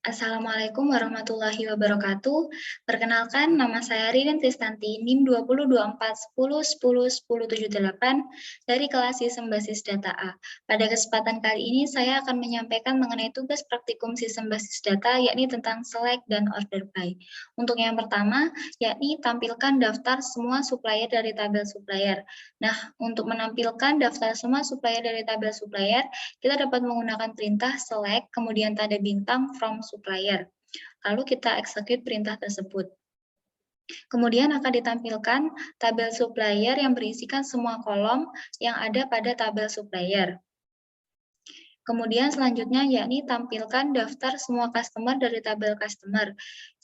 Assalamualaikum warahmatullahi wabarakatuh. Perkenalkan, nama saya Ririn Tristanti, NIM 202410101078 dari kelas Sistem Basis Data A. Pada kesempatan kali ini, saya akan menyampaikan mengenai tugas praktikum Sistem Basis Data, yakni tentang select dan order by. Untuk yang pertama, yakni tampilkan daftar semua supplier dari tabel supplier. Nah, untuk menampilkan daftar semua supplier dari tabel supplier, kita dapat menggunakan perintah select, kemudian tanda bintang from supplier. Lalu kita execute perintah tersebut. Kemudian akan ditampilkan tabel supplier yang berisikan semua kolom yang ada pada tabel supplier. Kemudian selanjutnya yakni tampilkan daftar semua customer dari tabel customer.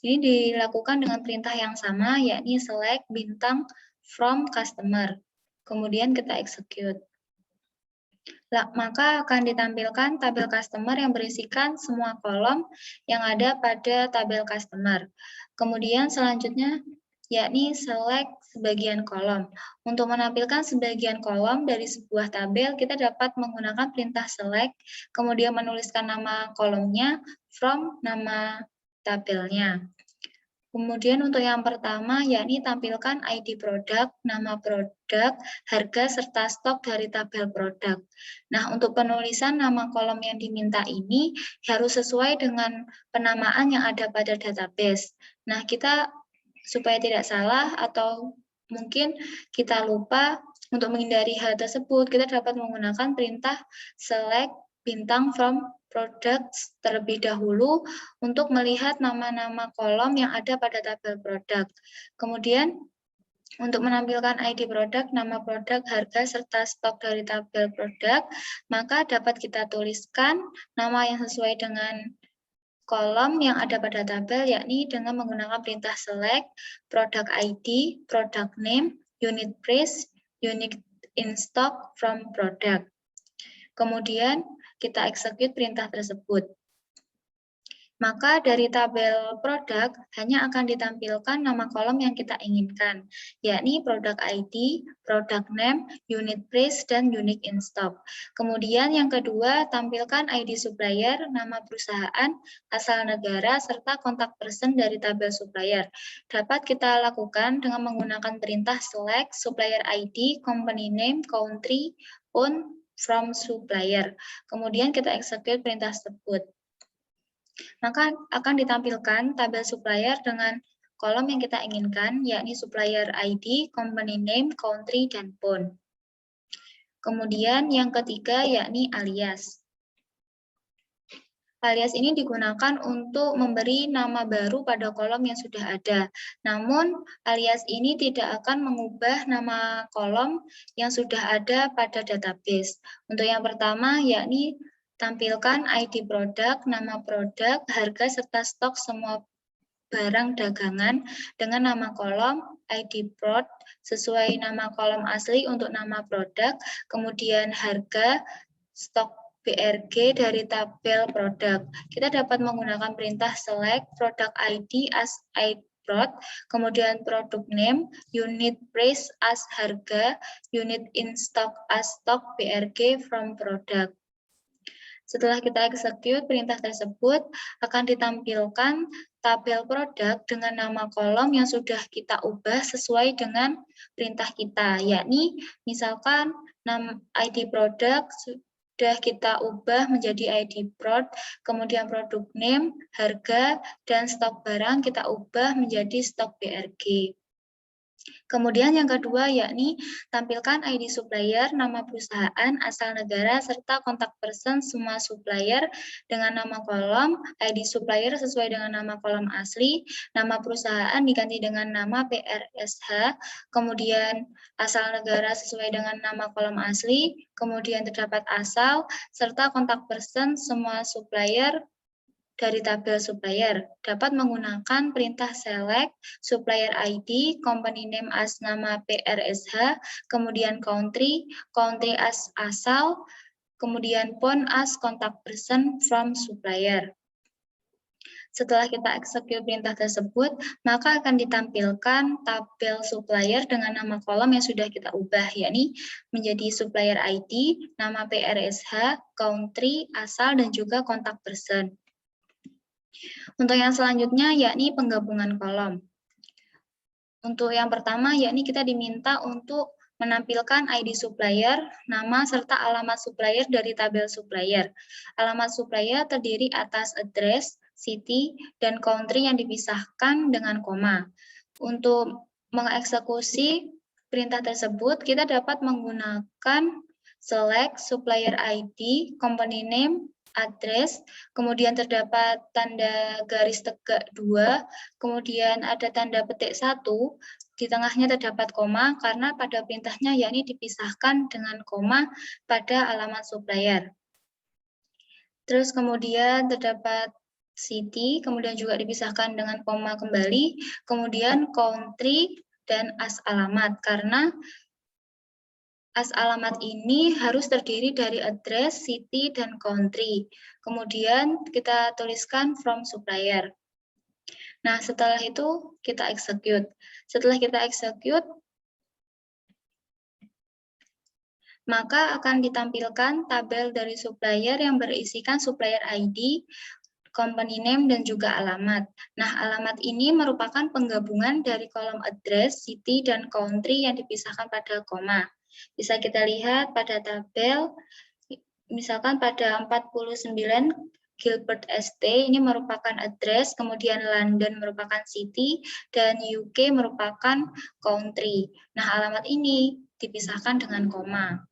Ini dilakukan dengan perintah yang sama, yakni select bintang from customer. Kemudian kita execute. Maka akan ditampilkan tabel customer yang berisikan semua kolom yang ada pada tabel customer. Kemudian selanjutnya yakni select sebagian kolom. Untuk menampilkan sebagian kolom dari sebuah tabel, kita dapat menggunakan perintah select, kemudian menuliskan nama kolomnya from nama tabelnya. Kemudian untuk yang pertama, yakni tampilkan ID produk, nama produk, harga, serta stok dari tabel produk. Nah, untuk penulisan nama kolom yang diminta ini harus sesuai dengan penamaan yang ada pada database. Nah, kita supaya tidak salah atau mungkin kita lupa, untuk menghindari hal tersebut, kita dapat menggunakan perintah select bintang from products terlebih dahulu untuk melihat nama-nama kolom yang ada pada tabel produk. Kemudian, untuk menampilkan ID produk, nama produk, harga, serta stok dari tabel produk, maka dapat kita tuliskan nama yang sesuai dengan kolom yang ada pada tabel, yakni dengan menggunakan perintah select, product ID, product name, unit price, unit in stock from product. Kemudian kita execute perintah tersebut. Maka dari tabel produk hanya akan ditampilkan nama kolom yang kita inginkan, yakni produk ID, product name, unit price, dan unit in stock. Kemudian yang kedua, tampilkan ID supplier, nama perusahaan, asal negara, serta kontak person dari tabel supplier. Dapat kita lakukan dengan menggunakan perintah select, supplier ID, company name, country, on, from supplier. Kemudian kita execute perintah tersebut. Maka akan ditampilkan tabel supplier dengan kolom yang kita inginkan, yakni supplier ID, company name, country, dan phone. Kemudian yang ketiga yakni alias. Alias ini digunakan untuk memberi nama baru pada kolom yang sudah ada. Namun, alias ini tidak akan mengubah nama kolom yang sudah ada pada database. Untuk yang pertama, yakni tampilkan ID produk, nama produk, harga, serta stok semua barang dagangan dengan nama kolom ID prod sesuai nama kolom asli untuk nama produk, kemudian harga, stok BRG dari tabel produk. Kita dapat menggunakan perintah select product ID as ID prod, kemudian product name, unit price as harga, unit in stock as stock BRG from product. Setelah kita execute perintah tersebut, akan ditampilkan tabel produk dengan nama kolom yang sudah kita ubah sesuai dengan perintah kita, yakni misalkan ID produk sudah kita ubah menjadi ID prod, kemudian produk name, harga, dan stok barang kita ubah menjadi stok BRG. Kemudian yang kedua yakni tampilkan ID supplier, nama perusahaan, asal negara, serta kontak person semua supplier dengan nama kolom, ID supplier sesuai dengan nama kolom asli, nama perusahaan diganti dengan nama PRSH, kemudian asal negara sesuai dengan nama kolom asli, kemudian terdapat asal, serta kontak person semua supplier dari tabel supplier. Dapat menggunakan perintah select, supplier ID, company name as nama PRSH, kemudian country, country as asal, kemudian phone as contact person from supplier. Setelah kita execute perintah tersebut, maka akan ditampilkan tabel supplier dengan nama kolom yang sudah kita ubah, yakni menjadi supplier ID, nama PRSH, country, asal, dan juga contact person. Untuk yang selanjutnya yakni penggabungan kolom. Untuk yang pertama yakni kita diminta untuk menampilkan ID supplier, nama serta alamat supplier dari tabel supplier. Alamat supplier terdiri atas address, city, dan country yang dipisahkan dengan koma. Untuk mengeksekusi perintah tersebut, kita dapat menggunakan select supplier ID, company name, address, kemudian terdapat tanda garis tegak 2, kemudian ada tanda petik 1, di tengahnya terdapat koma karena pada perintahnya yakni dipisahkan dengan koma pada alamat supplier. Terus kemudian terdapat city, kemudian juga dipisahkan dengan koma kembali, kemudian country dan as alamat karena as alamat ini harus terdiri dari address, city, dan country. Kemudian kita tuliskan from supplier. Nah, setelah itu kita execute. Setelah kita execute, maka akan ditampilkan tabel dari supplier yang berisikan supplier ID, company name, dan juga alamat. Nah, alamat ini merupakan penggabungan dari kolom address, city, dan country yang dipisahkan pada koma. Bisa kita lihat pada tabel, misalkan pada 49 Gilbert ST ini merupakan address, kemudian London merupakan city, dan UK merupakan country. Nah, alamat ini dipisahkan dengan koma.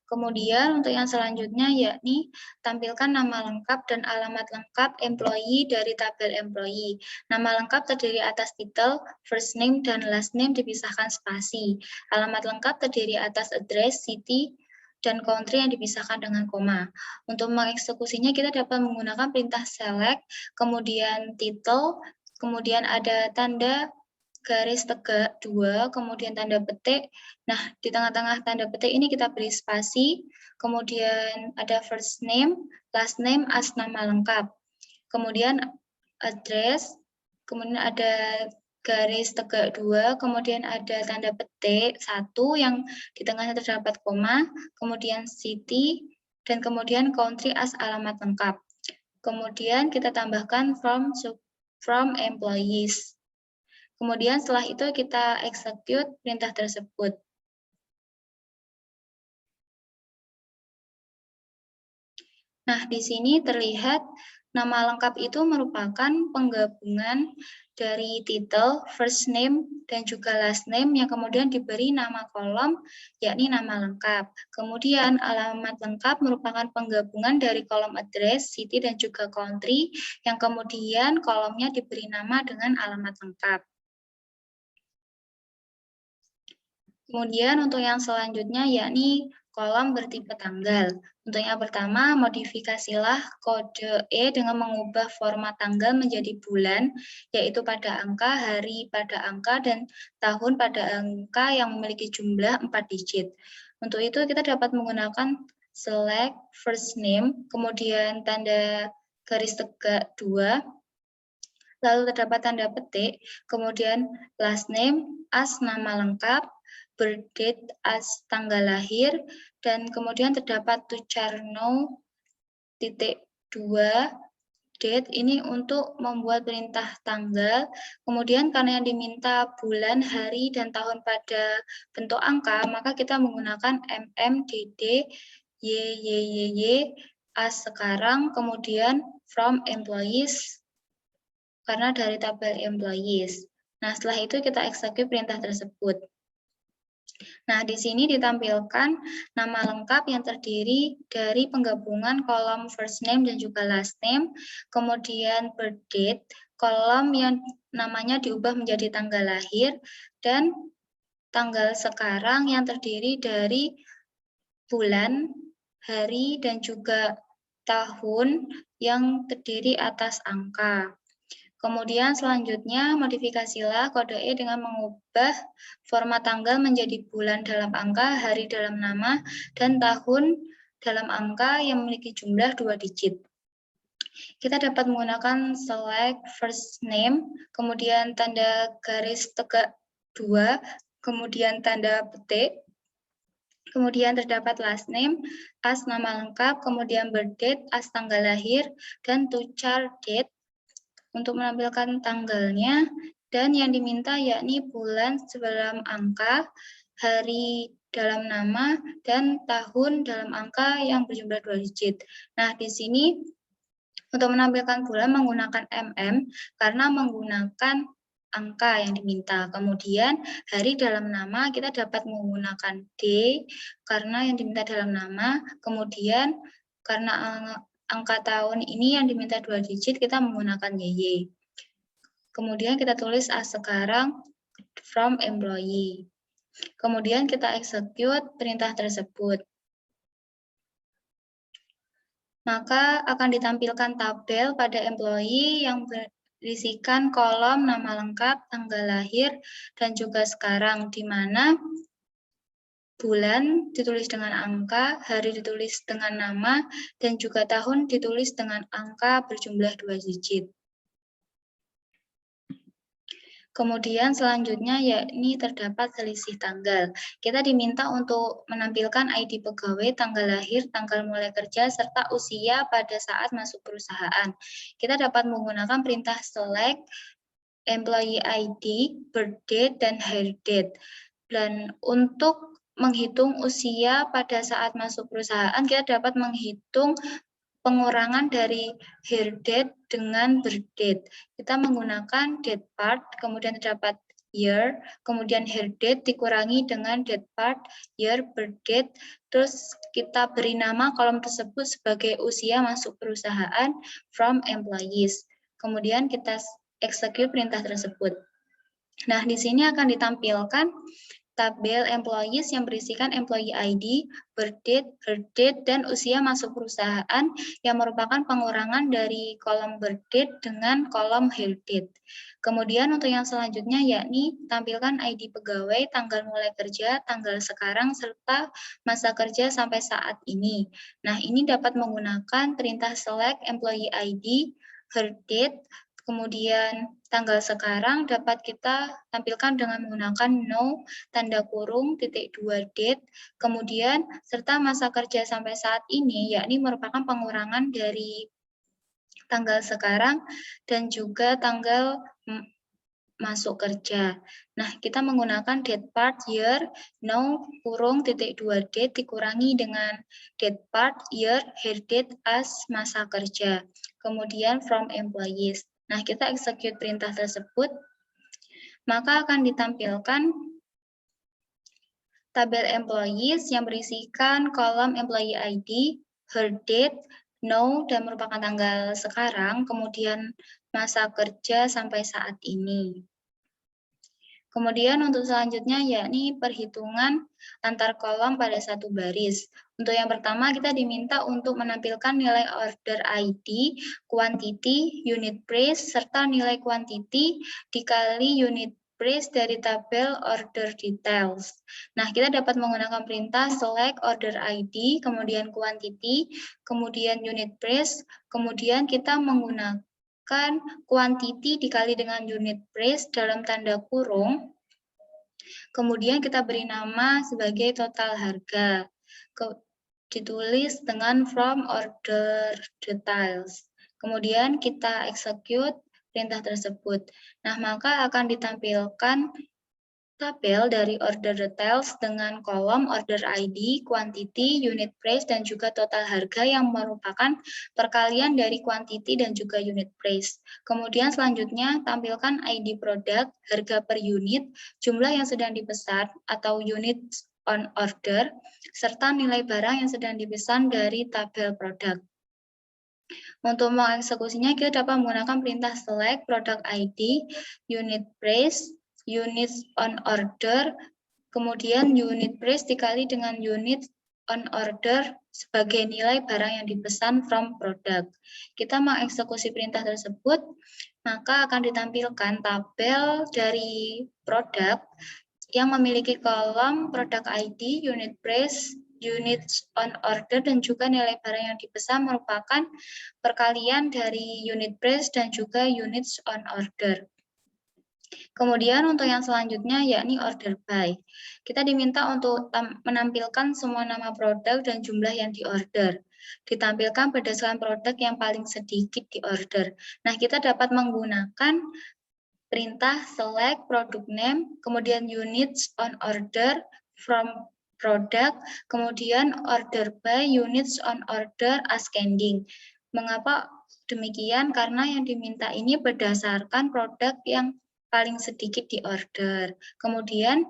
Kemudian untuk yang selanjutnya yakni tampilkan nama lengkap dan alamat lengkap employee dari tabel employee. Nama lengkap terdiri atas title, first name, dan last name dipisahkan spasi. Alamat lengkap terdiri atas address, city, dan country yang dipisahkan dengan koma. Untuk mengeksekusinya kita dapat menggunakan perintah select, kemudian title, kemudian ada tanda garis tegak 2, kemudian tanda petik. Nah, di tengah-tengah tanda petik ini kita beri spasi, kemudian ada first name, last name, as nama lengkap. Kemudian address, kemudian ada garis tegak 2, kemudian ada tanda petik 1 yang di tengahnya terdapat koma, kemudian city, dan kemudian country as alamat lengkap. Kemudian kita tambahkan from employees. Kemudian setelah itu kita execute perintah tersebut. Nah, di sini terlihat nama lengkap itu merupakan penggabungan dari title, first name, dan juga last name yang kemudian diberi nama kolom, yakni nama lengkap. Kemudian alamat lengkap merupakan penggabungan dari kolom address, city, dan juga country, yang kemudian kolomnya diberi nama dengan alamat lengkap. Kemudian untuk yang selanjutnya yakni kolom bertipe tanggal. Untuk yang pertama, modifikasilah kode E dengan mengubah format tanggal menjadi bulan, yaitu pada angka, hari pada angka, dan tahun pada angka yang memiliki jumlah 4 digit. Untuk itu kita dapat menggunakan select first name, kemudian tanda garis tegak 2, lalu terdapat tanda petik, kemudian last name as nama lengkap, birth date as tanggal lahir, dan kemudian terdapat tucarno titik 2 date ini untuk membuat perintah tanggal. Kemudian karena yang diminta bulan, hari, dan tahun pada bentuk angka, maka kita menggunakan MMDD YYYY as sekarang, kemudian from employees karena dari tabel employees. Nah, setelah itu kita execute perintah tersebut. Nah, di sini ditampilkan nama lengkap yang terdiri dari penggabungan kolom first name dan juga last name, kemudian birth date, kolom yang namanya diubah menjadi tanggal lahir, dan tanggal sekarang yang terdiri dari bulan, hari, dan juga tahun yang terdiri atas angka. Kemudian selanjutnya modifikasilah kode E dengan mengubah format tanggal menjadi bulan dalam angka, hari dalam nama, dan tahun dalam angka yang memiliki jumlah 2 digit. Kita dapat menggunakan select first name, kemudian tanda garis tegak 2, kemudian tanda petik, Kemudian terdapat last name, as nama lengkap, kemudian birth date, as tanggal lahir, dan to char date untuk menampilkan tanggalnya, dan yang diminta yakni bulan sebelum angka, hari dalam nama, dan tahun dalam angka yang berjumlah 2 digit. Nah, di sini untuk menampilkan bulan menggunakan karena menggunakan angka yang diminta. Kemudian hari dalam nama kita dapat menggunakan D karena yang diminta dalam nama. Kemudian karena angka tahun ini yang diminta 2 digit kita menggunakan YY. Kemudian kita tulis as sekarang from employee. Kemudian kita execute perintah tersebut. Maka akan ditampilkan tabel pada employee yang berisikan kolom nama lengkap, tanggal lahir, dan juga sekarang, di mana bulan ditulis dengan angka, hari ditulis dengan nama, dan juga tahun ditulis dengan angka berjumlah 2 digit. Kemudian selanjutnya yakni terdapat selisih tanggal. Kita diminta untuk menampilkan ID pegawai, tanggal lahir, tanggal mulai kerja, serta usia pada saat masuk perusahaan. Kita dapat menggunakan perintah select, employee ID, birth date, dan hire date. Dan untuk menghitung usia pada saat masuk perusahaan, kita dapat menghitung pengurangan dari hire date dengan birth date. Kita menggunakan date part, kemudian terdapat year, kemudian hire date dikurangi dengan date part, year, birth date, terus kita beri nama kolom tersebut sebagai usia masuk perusahaan from employees. Kemudian kita execute perintah tersebut. Nah, di sini akan ditampilkan tabel employees yang berisikan employee ID, birth date, hire date, dan usia masuk perusahaan yang merupakan pengurangan dari kolom birth date dengan kolom hire date. Kemudian untuk yang selanjutnya yakni tampilkan ID pegawai, tanggal mulai kerja, tanggal sekarang, serta masa kerja sampai saat ini. Nah, ini dapat menggunakan perintah select employee ID, hire date, kemudian tanggal sekarang dapat kita tampilkan dengan menggunakan no, tanda kurung, titik 2 date, kemudian serta masa kerja sampai saat ini, yakni merupakan pengurangan dari tanggal sekarang dan juga tanggal masuk kerja. Nah, kita menggunakan date part year, no, kurung, titik 2 date dikurangi dengan date part year, hire date as masa kerja. Kemudian from employees. Nah, kita execute perintah tersebut, maka akan ditampilkan tabel employees yang berisikan kolom employee ID, hire date, no, dan merupakan tanggal sekarang, kemudian masa kerja sampai saat ini. Kemudian untuk selanjutnya yakni perhitungan antar kolom pada satu baris. Untuk yang pertama kita diminta untuk menampilkan nilai order ID, quantity, unit price, serta nilai quantity dikali unit price dari tabel order details. Nah, kita dapat menggunakan perintah select order ID, kemudian quantity, kemudian unit price, kemudian kita menggunakan quantity dikali dengan unit price dalam tanda kurung, kemudian kita beri nama sebagai total harga, ditulis dengan from order details, kemudian kita execute perintah tersebut. Nah, maka akan ditampilkan tabel dari order details dengan kolom order ID, quantity, unit price, dan juga total harga yang merupakan perkalian dari quantity dan juga unit price. Kemudian selanjutnya tampilkan ID produk, harga per unit, jumlah yang sedang dipesan atau unit on order, serta nilai barang yang sedang dipesan dari tabel produk. Untuk mengeksekusinya, kita dapat menggunakan perintah select product ID, unit price, units on order, kemudian unit price dikali dengan unit on order sebagai nilai barang yang dipesan from product. Kita mengeksekusi perintah tersebut, maka akan ditampilkan tabel dari produk yang memiliki kolom product ID, unit price, units on order, dan juga nilai barang yang dipesan merupakan perkalian dari unit price dan juga units on order. Kemudian untuk yang selanjutnya yakni order by. Kita diminta untuk menampilkan semua nama produk dan jumlah yang diorder. Ditampilkan berdasarkan produk yang paling sedikit diorder. Nah, kita dapat menggunakan perintah select product name, kemudian units on order from product, kemudian order by units on order ascending. Mengapa demikian? Karena yang diminta ini berdasarkan produk yang paling sedikit di order. Kemudian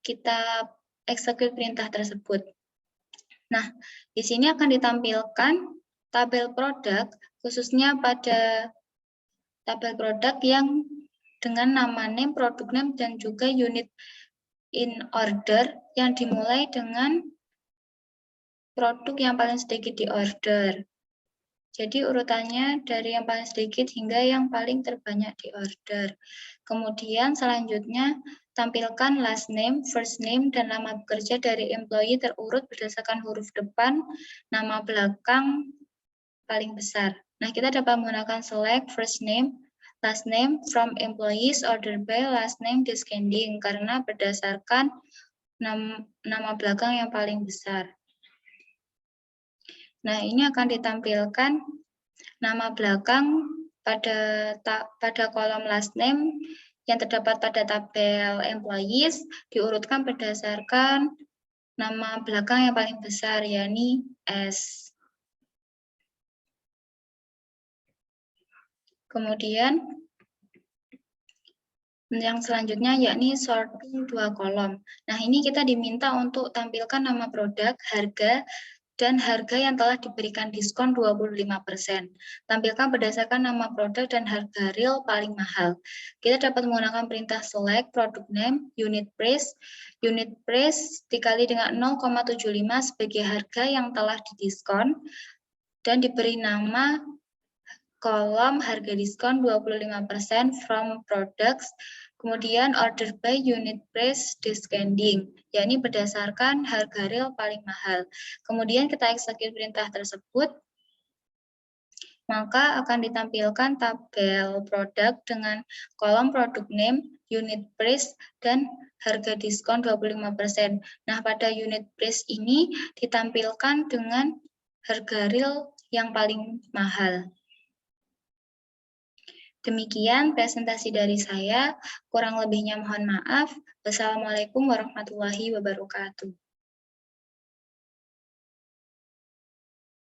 kita execute perintah tersebut. Nah, di sini akan ditampilkan tabel produk, khususnya pada tabel produk yang dengan nama name, product name, dan juga unit in order yang dimulai dengan produk yang paling sedikit di order. Jadi urutannya dari yang paling sedikit hingga yang paling terbanyak di order. Kemudian selanjutnya tampilkan last name, first name, dan nama bekerja dari employee terurut berdasarkan huruf depan, nama belakang paling besar. Nah, kita dapat menggunakan select first name, last name from employees order by last name descending karena berdasarkan nama belakang yang paling besar. Nah, ini akan ditampilkan nama belakang pada kolom last name yang terdapat pada tabel employees diurutkan berdasarkan nama belakang yang paling besar, yakni S. Kemudian yang selanjutnya yakni sorting dua kolom. Nah, ini kita diminta untuk tampilkan nama produk, harga, dan harga yang telah diberikan diskon 25%. Tampilkan berdasarkan nama produk dan harga real paling mahal. Kita dapat menggunakan perintah select product name, unit price dikali dengan 0,75 sebagai harga yang telah didiskon, dan diberi nama kolom harga diskon 25% from products, kemudian order by unit price descending, yakni berdasarkan harga real paling mahal. Kemudian kita execute perintah tersebut, maka akan ditampilkan tabel produk dengan kolom product name, unit price, dan harga diskon 25%. Nah, pada unit price ini ditampilkan dengan harga real yang paling mahal. Demikian presentasi dari saya, kurang lebihnya mohon maaf. Wassalamualaikum warahmatullahi wabarakatuh.